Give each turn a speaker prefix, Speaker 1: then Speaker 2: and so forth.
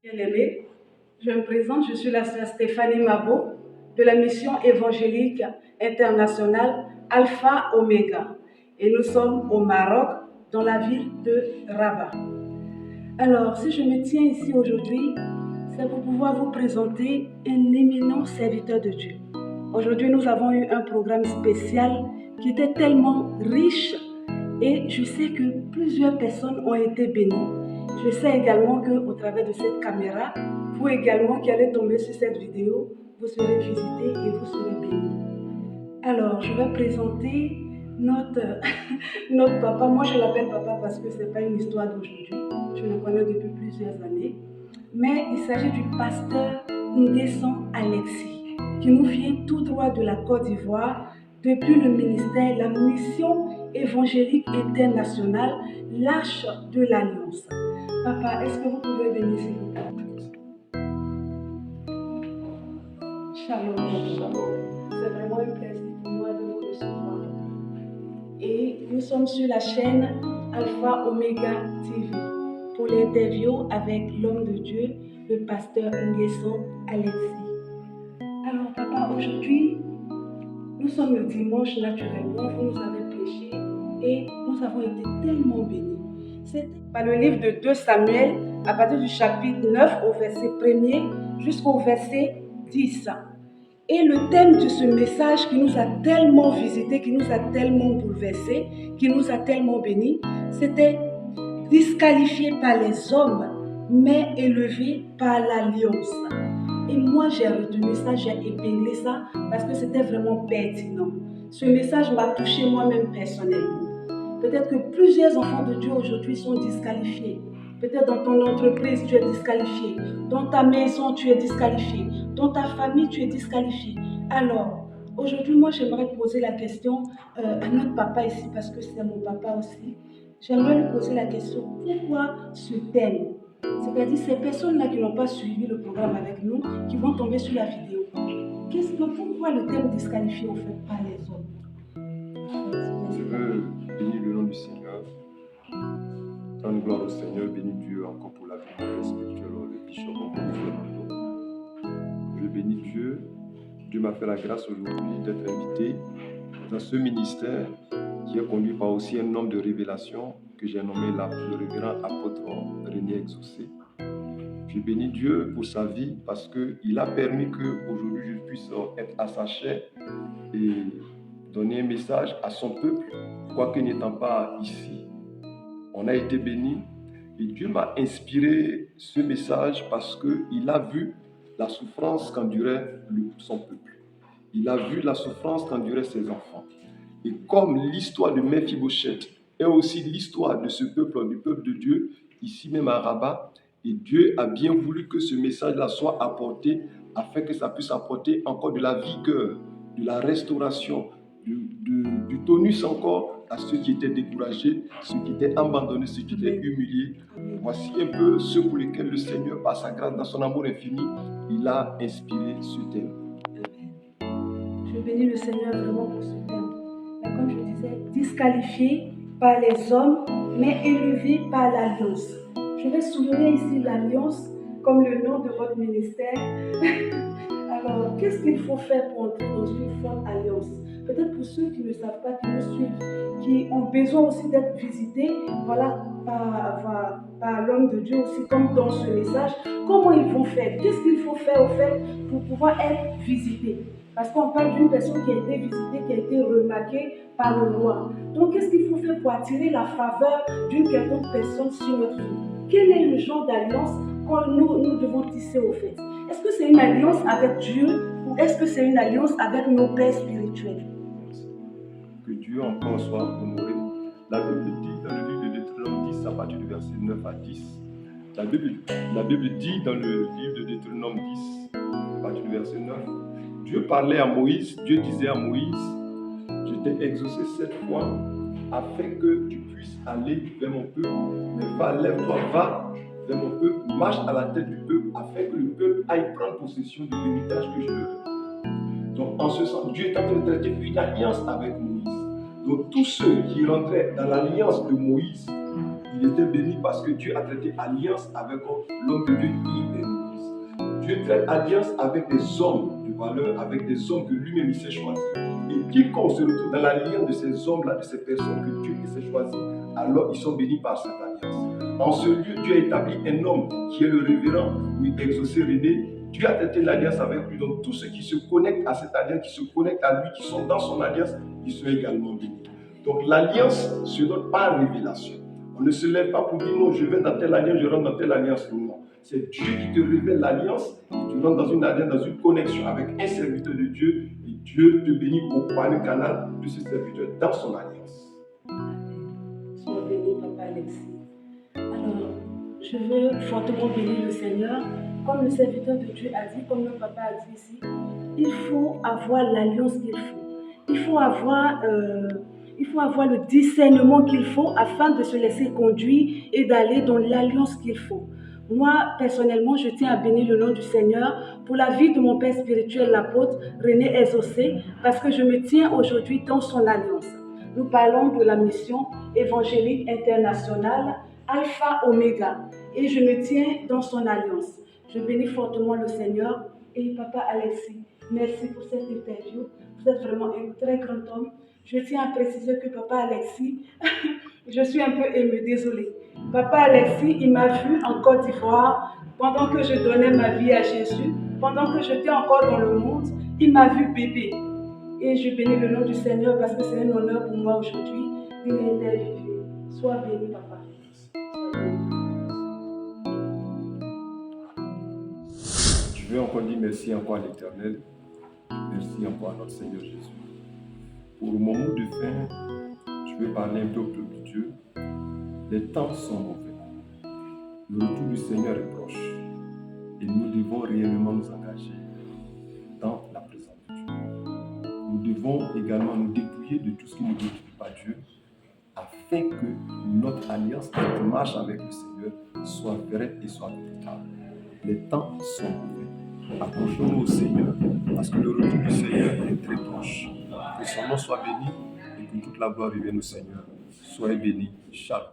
Speaker 1: Bien-aimés, je me présente, je suis la sœur Stéphanie Mabo de la mission évangélique internationale Alpha Omega et nous sommes au Maroc dans la ville de Rabat. Alors, si je me tiens ici aujourd'hui, c'est pour pouvoir vous présenter un éminent serviteur de Dieu. Aujourd'hui, nous avons eu un programme spécial qui était tellement riche et je sais que plusieurs personnes ont été bénies. Je sais également qu'au travers de cette caméra, vous également qui allez tomber sur cette vidéo, vous serez visités et vous serez bénis. Alors, je vais présenter notre papa. Moi, je l'appelle papa parce que ce n'est pas une histoire d'aujourd'hui. Je le connais depuis plusieurs années. Mais il s'agit du pasteur Nguesson Alexis, qui nous vient tout droit de la Côte d'Ivoire, depuis le ministère, la mission évangélique internationale, l'Arche de l'Alliance. Papa, est-ce que vous pouvez venir s'il vous plaît? Shalom. C'est vraiment un plaisir pour moi de vous recevoir. Et nous sommes sur la chaîne Alpha Omega TV pour l'interview avec l'homme de Dieu, le pasteur Nguesson Alexis. Alors papa, aujourd'hui, nous sommes le dimanche naturellement, vous nous avez prêché et nous avons été tellement bénis. C'est par le livre de 2 Samuel, à partir du chapitre 9 au verset 1er jusqu'au verset 10. Et le thème de ce message qui nous a tellement visités, qui nous a tellement bouleversés, qui nous a tellement bénis, c'était disqualifié par les hommes, mais élevé par l'alliance. Et moi, j'ai retenu ça, j'ai épinglé ça parce que c'était vraiment pertinent. Ce message m'a touché moi-même personnellement. Peut-être que plusieurs enfants de Dieu aujourd'hui sont disqualifiés. Peut-être dans ton entreprise, tu es disqualifié. Dans ta maison, tu es disqualifié. Dans ta famille, tu es disqualifié. Alors, aujourd'hui, moi, j'aimerais poser la question à notre papa ici, parce que c'est mon papa aussi. J'aimerais lui poser la question, pourquoi ce thème? C'est-à-dire ces personnes-là qui n'ont pas suivi le programme avec nous, qui vont tomber sur la vidéo. Pourquoi le thème disqualifié au fait par les hommes?
Speaker 2: Je veux bénir le nom du Seigneur. Rendre gloire au Seigneur, bénis Dieu encore pour la vie spirituelle, le bishop Je bénis Dieu. Dieu m'a fait la grâce aujourd'hui d'être invité dans ce ministère qui est conduit par aussi un homme de révélation que j'ai nommé le révérend apôtre René Exaucé. Je bénis Dieu pour sa vie parce qu'il a permis qu'aujourd'hui je puisse être à sa chair et donner un message à son peuple, quoique n'étant pas ici. On a été bénis et Dieu m'a inspiré ce message parce qu'il a vu la souffrance qu'endurait son peuple. Il a vu la souffrance qu'enduraient ses enfants. Et comme l'histoire de Mephibosheth est aussi l'histoire de ce peuple, du peuple de Dieu, ici même à Rabat, et Dieu a bien voulu que ce message-là soit apporté afin que ça puisse apporter encore de la vigueur, de la restauration, du tonus encore à ceux qui étaient découragés, ceux qui étaient abandonnés, ceux qui étaient humiliés. Voici un peu ceux pour lesquels le Seigneur, par sa grâce, dans son amour infini, il a inspiré ce thème.
Speaker 1: Je bénis le Seigneur vraiment pour ce thème. Mais comme je disais, disqualifié par les hommes, mais élevé par l'alliance. Je vais souligner ici l'alliance comme le nom de votre ministère. Alors, qu'est-ce qu'il faut faire pour entrer dans une forte alliance? Peut-être pour ceux qui ne savent pas, qui nous suivent, qui ont besoin aussi d'être visités, voilà, par l'homme de Dieu aussi, comme dans ce message. Comment ils vont faire? Qu'est-ce qu'il faut faire au fait pour pouvoir être visités? Parce qu'on parle d'une personne qui a été visitée, qui a été remarquée par le roi. Donc, qu'est-ce qu'il faut faire pour attirer la faveur d'une quelconque personne sur notre vie? Quel est le genre d'alliance que nous devons tisser au fait? Est-ce que c'est une alliance avec Dieu ou est-ce que c'est une alliance avec nos pères spirituels?
Speaker 2: Que Dieu encore soit honoré. La Bible dit dans le livre de Deutéronome 10, à partir du verset 9 à 10, la Bible dit dans le livre de Deutéronome 10, à partir du verset 9, Dieu parlait à Moïse, Dieu disait à Moïse, je t'ai exaucé 7 fois afin que tu puisses aller vers mon peuple, mais va, lève-toi, va vers mon peuple, marche à la tête du peuple afin que le peuple aille prendre possession de l'héritage que je leur donne. Donc en ce sens, Dieu est en train de traiter une alliance avec Moïse. Donc tous ceux qui rentraient dans l'alliance de Moïse il était béni parce que Dieu a traité alliance avec l'homme de Dieu qui est Moïse. Dieu traite alliance avec des hommes de valeur, avec des hommes que lui-même il s'est choisi. Et quiconque se retrouve dans l'alliance de ces hommes-là, de ces personnes que Dieu s'est choisi, alors ils sont bénis par cette alliance. En ce lieu, Dieu a établi un homme qui est le révérend ou exaucé René. Dieu a traité l'alliance avec lui. Donc tous ceux qui se connectent à cette alliance, qui se connectent à lui, qui sont dans son alliance, ils sont également bénis. Donc l'alliance ne se donne pas en révélation. On ne se lève pas pour dire non, je vais dans telle alliance, je rentre dans telle alliance. Non. C'est Dieu qui te révèle l'alliance et tu rentres dans une alliance, dans une connexion avec un serviteur de Dieu et Dieu te bénit par le canal de ce serviteur dans son alliance.
Speaker 1: Sois béni, Papa Alexis. Alors, je veux fortement bénir le Seigneur. Comme le serviteur de Dieu a dit, comme le Papa a dit ici, il faut avoir l'alliance qu'il faut. Il faut avoir le discernement qu'il faut afin de se laisser conduire et d'aller dans l'alliance qu'il faut. Moi, personnellement, je tiens à bénir le nom du Seigneur pour la vie de mon père spirituel, l'apôtre René Exaucé, parce que je me tiens aujourd'hui dans son alliance. Nous parlons de la mission évangélique internationale Alpha Oméga et je me tiens dans son alliance. Je bénis fortement le Seigneur et Papa Alexis, merci pour cette interview. Vous êtes vraiment un très grand homme. Je tiens à préciser que Papa Alexis, je suis un peu émue, désolée. Papa Alexis, il m'a vu en Côte d'Ivoire pendant que je donnais ma vie à Jésus, pendant que j'étais encore dans le monde, il m'a vu bébé. Et je bénis le nom du Seigneur parce que c'est un honneur pour moi aujourd'hui de l'interviewer. Sois béni, Papa. Sois béni.
Speaker 2: Je veux encore dire merci encore à l'Éternel. Merci encore à notre Seigneur Jésus. Pour mon mot de fin, je veux parler un peu au peuple de Dieu. Les temps sont mauvais. Le retour du Seigneur est proche. Et nous devons réellement nous engager dans la présence de Dieu. Nous devons également nous dépouiller de tout ce qui ne glorifie pas Dieu, afin que notre alliance, notre marche avec le Seigneur soit vraie et soit véritable. Les temps sont mauvais. Accrochons-nous au Seigneur, parce que le retour du Seigneur est très proche. Que son nom soit béni et que toute la gloire revienne au Seigneur. Soyez bénis. Shalom.